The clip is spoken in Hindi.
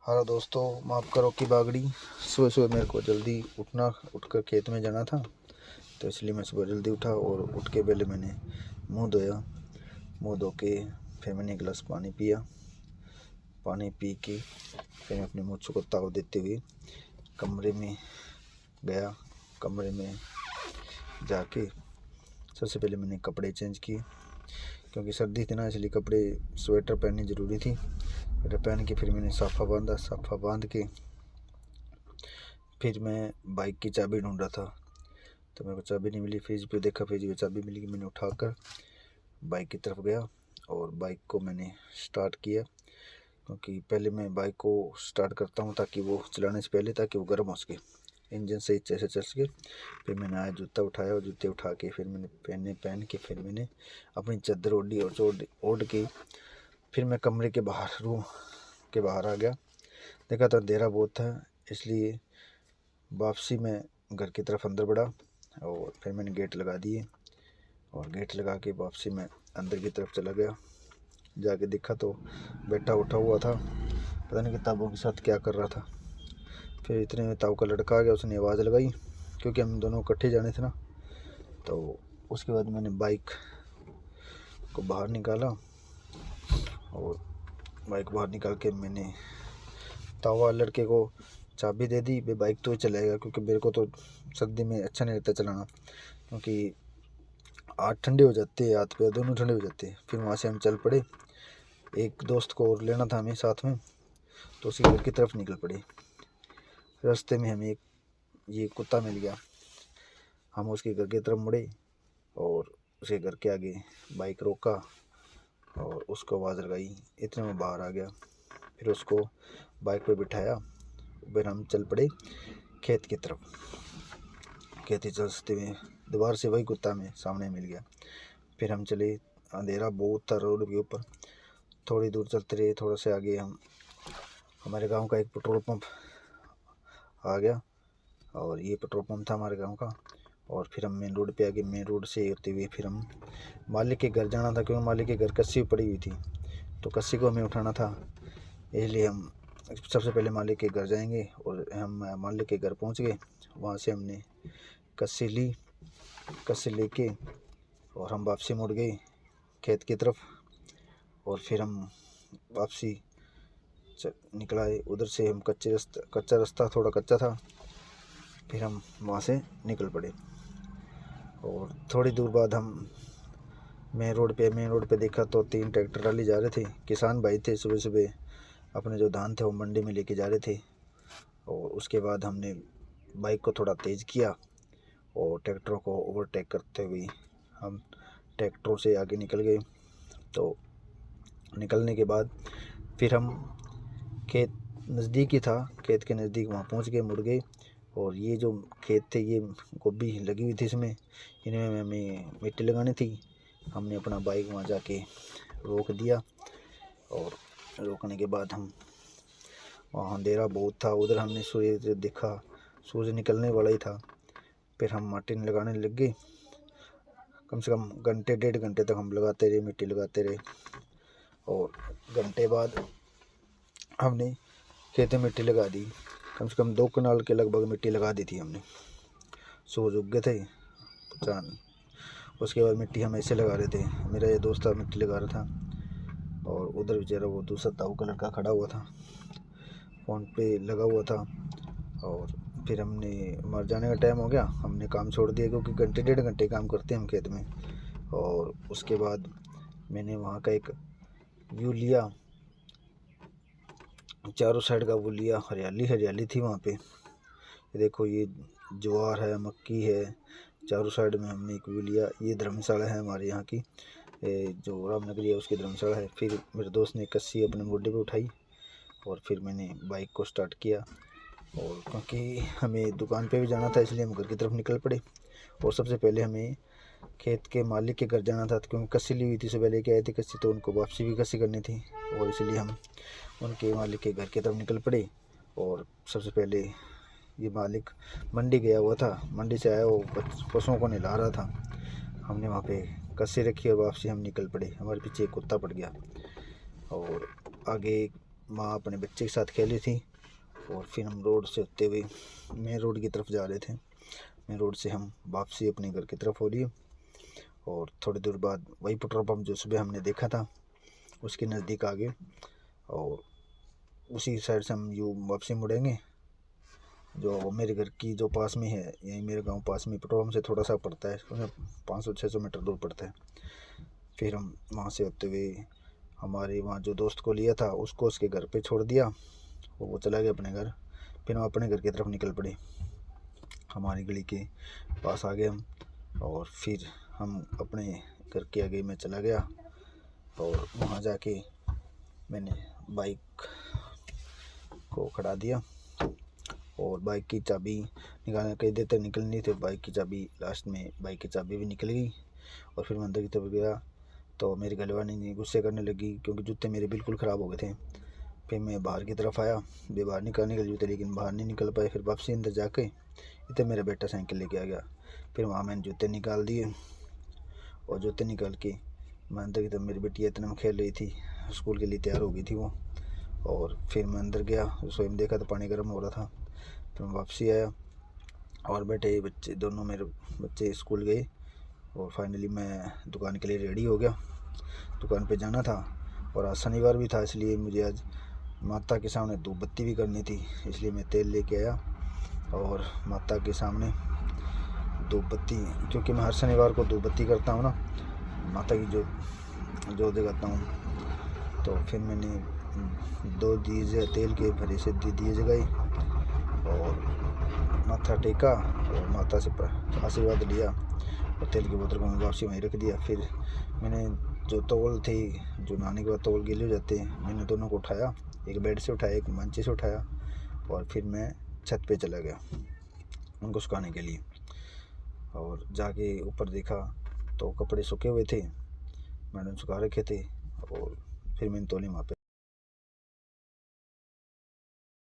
हेलो दोस्तों, माफ़ करो कि बागड़ी। सुबह सुबह मेरे को जल्दी उठकर खेत में जाना था, तो इसलिए मैं सुबह जल्दी उठा और उठ के पहले मैंने मुंह धोया। मुंह धो के फिर मैंने एक गिलास पानी पिया। पानी पी के फिर मैं अपने मूँछ को ताव देते हुए कमरे में गया। कमरे में जाके सबसे पहले मैंने कपड़े चेंज किए, क्योंकि सर्दी थी ना, इसलिए कपड़े स्वेटर पहननी ज़रूरी थी। स्वेटर पहन के फिर मैंने साफ़ा बांधा। साफ़ा बांध के फिर मैं बाइक की चाबी ढूंढ रहा था, तो मेरे को चाबी नहीं मिली। फ्रिज पे देखा, फ्रिज में चाबी मिली। मैंने उठाकर बाइक की तरफ गया और बाइक को मैंने स्टार्ट किया, क्योंकि पहले मैं बाइक को स्टार्ट करता हूँ ताकि वो चलाने से पहले, ताकि वो गर्म हो सके, इंजन सही से चल सके। फिर मैंने आया, जूता उठाया और जूते उठा के फिर मैंने पहन के फिर मैंने अपनी चादर ओढ़ी और ओढ़ के फिर मैं कमरे के बाहर, रूम के बाहर आ गया। देखा तो अंधेरा बहुत था, इसलिए वापसी में घर की तरफ अंदर बढ़ा और फिर मैंने गेट लगा दिए और गेट लगा के वापसी में अंदर की तरफ चला गया। जाके देखा तो बेटा उठा हुआ था, पता नहीं किताबों के साथ क्या कर रहा था। फिर इतने में ताऊ का लड़का आ गया, उसने आवाज़ लगाई, क्योंकि हम दोनों इकट्ठे जाने थे ना। तो उसके बाद मैंने बाइक को बाहर निकाला और बाइक बाहर निकाल के मैंने ताऊ लड़के को चाबी दे दी। वे बाइक तो ही चलाएगा, क्योंकि मेरे को तो सर्दी में अच्छा नहीं लगता चलाना, क्योंकि हाथ ठंडे हो जाते हैं, हाथ पैर दोनों ठंडे हो जाते हैं। फिर वहाँ से हम चल पड़े। एक दोस्त को और लेना था हमें साथ में, तो उसी घर की तरफ निकल पड़े। रास्ते में हमें ये कुत्ता मिल गया। हम उसके घर की तरफ मुड़े और उसके घर के आगे बाइक रोका और उसको आवाज़ लगाई। इतने में बाहर आ गया। फिर उसको बाइक पे बिठाया। फिर हम चल पड़े खेत की तरफ। खेत ही चलते हुए दोबारा से वही कुत्ता में सामने मिल गया। फिर हम चले। अंधेरा बहुत था रोड के ऊपर। थोड़ी दूर चलते रहे। थोड़ा से आगे हमारे गांव का एक पेट्रोल पंप आ गया और ये पेट्रोल पंप था हमारे गांव का। और फिर हम मेन रोड पे आ गए। मेन रोड से होते हुए फिर हम मालिक के घर जाना था, क्योंकि मालिक के घर कस्सी पड़ी हुई थी, तो कस्सी को हमें उठाना था। इसलिए हम सबसे पहले मालिक के घर जाएंगे और हम मालिक के घर पहुंच गए। वहाँ से हमने कस्सी ली। कस्सी लेके और हम वापसी मुड़ गए खेत की तरफ। और फिर हम वापसी निकल आए। उधर से हम कच्चा रास्ता थोड़ा कच्चा था, फिर हम वहाँ से निकल पड़े। और थोड़ी दूर बाद हम मेन रोड पे देखा तो 3 ट्रैक्टर ट्राली जा रहे थे। किसान भाई थे, सुबह सुबह अपने जो धान थे वो मंडी में लेके जा रहे थे। और उसके बाद हमने बाइक को थोड़ा तेज़ किया और ट्रैक्टरों को ओवरटेक करते हुए हम ट्रैक्टरों से आगे निकल गए। तो निकलने के बाद फिर हम खेत नज़दीक ही था, खेत के नज़दीक वहाँ पहुँच गए, मुड़ गए। और ये जो खेत थे, ये गोभी लगी हुई थी, इसमें इनमें हमें मिट्टी लगानी थी। हमने अपना बाइक वहाँ जाके रोक दिया और रोकने के बाद हम वहाँ अंधेरा बहुत था, उधर हमने सूर्य देखा, सूरज निकलने वाला ही था। फिर हम मिट्टी लगाने लग गए। कम से कम घंटे 1.5 घंटे तक हम लगाते रहे, मिट्टी लगाते रहे। और घंटे बाद हमने खेत में मिट्टी लगा दी। कम से कम 2 कनाल के लगभग मिट्टी लगा दी थी हमने। सूरज उग गए थे, चांद। उसके बाद मिट्टी हम ऐसे लगा रहे थे। मेरा ये दोस्त था, मिट्टी लगा रहा था, और उधर बेचारा वो दूसरा ताऊ का लड़का खड़ा हुआ था, फ़ोन पे लगा हुआ था। और फिर हमने, मर जाने का टाइम हो गया, हमने काम छोड़ दिया, क्योंकि घंटे 1.5 घंटे काम करते हैं हम खेत में। और उसके बाद मैंने वहाँ का एक व्यू लिया, चारों साइड का वो लिया। हरियाली हरियाली थी वहाँ पे। ये देखो, ये ज्वार है, मक्की है, चारों साइड में हमने एक व्यू लिया। ये धर्मशाला है हमारे यहाँ की, जो रामनगरी है उसकी धर्मशाला है। फिर मेरे दोस्त ने कस्सी अपने मोढे पे उठाई और फिर मैंने बाइक को स्टार्ट किया। और क्योंकि हमें दुकान पे भी जाना था, इसलिए हम घर की तरफ निकल पड़े। और सबसे पहले हमें खेत के मालिक के घर जाना था, क्योंकि कस्सी ली हुई थी, सुबह लेके आए थे कस्सी, तो उनको वापसी भी कस्सी करनी थी। और इसलिए हम उनके मालिक के घर की तरफ निकल पड़े। और सबसे पहले ये मालिक मंडी गया हुआ था, मंडी से आया, वो पशुओं को नहला रहा था। हमने वहाँ पे कस्सी रखी और वापसी हम निकल पड़े। हमारे पीछे एक कुत्ता पड़ गया और आगे माँ अपने बच्चे के साथ खेली थी। और फिर हम रोड से होते हुए मेन रोड की तरफ जा रहे थे। मेन रोड से हम वापसी अपने घर की तरफ हो रही है। और थोड़ी दूर बाद वही पेट्रोल पंप जो सुबह हमने देखा था उसके नज़दीक आ गए। और उसी साइड से हम यूँ वापसी मुड़ेंगे। जो मेरे घर की जो पास में है, यही मेरे गांव पास में पेट्रोल पंप से थोड़ा सा पड़ता है, 500-600 मीटर दूर पड़ता है। फिर हम वहाँ से होते हुए हमारे वहाँ जो दोस्त को लिया था उसको उसके घर पे छोड़ दिया, वो चला गया अपने घर। फिर हम अपने घर की तरफ निकल पड़े। हमारी गली के पास आ गए हम। और फिर हम अपने घर के आगे में चला गया और वहाँ जाके मैंने बाइक को खड़ा दिया और बाइक की चाबी निकालने कई देर तक निकल नहीं थी। बाइक की चाबी लास्ट में बाइक की चाबी भी निकल गई। और फिर मैं अंदर की तरफ गया तो मेरी घरवाली गुस्से करने लगी क्योंकि जूते मेरे बिल्कुल ख़राब हो गए थे। फिर मैं बाहर की तरफ आया, वे बाहर निकालने के लिए जूते, लेकिन बाहर नहीं निकल पाए। फिर वापसी अंदर जाके इतने मेरा बेटा साइकिल लेके आ गया। फिर वहाँ मैंने जूते निकाल दिए और जूते निकाल के मैं अंदर की तरफ, मेरी बेटी इतना में खेल रही थी, स्कूल के लिए तैयार हो गई थी वो। और फिर मैं अंदर गया, रसोई में देखा तो पानी गर्म हो रहा था। फिर मैं वापसी आया और बेटे बच्चे दोनों मेरे बच्चे स्कूल गए। और फाइनली मैं दुकान के लिए रेडी हो गया। दुकान पे जाना था और आज शनिवार भी था, इसलिए मुझे आज माता के सामने धूप बत्ती भी करनी थी। इसलिए मैं तेल लेके आया और माता के सामने धूप बत्ती, क्योंकि मैं हर शनिवार को धूप बत्ती करता हूँ ना, माता की जो जगाता हूँ। तो फिर मैंने 2 दिए तेल के भरे से दिए जगाए और माथा टेका और माता से आशीर्वाद लिया और तेल की बोतल को मैं वापसी वहीं रख दिया। फिर मैंने जो तौल थी, जो नहाने के बाद तौल गीले हो जाते हैं, मैंने दोनों को उठाया, एक बेड से उठाया, एक मंचे से उठाया और फिर मैं छत पे चला गया उनको सुखाने के लिए। और जाके ऊपर देखा तो कपड़े सूखे हुए थे, मैंने सुखा रखे थे। और फिर मैंने तौली वहाँ पे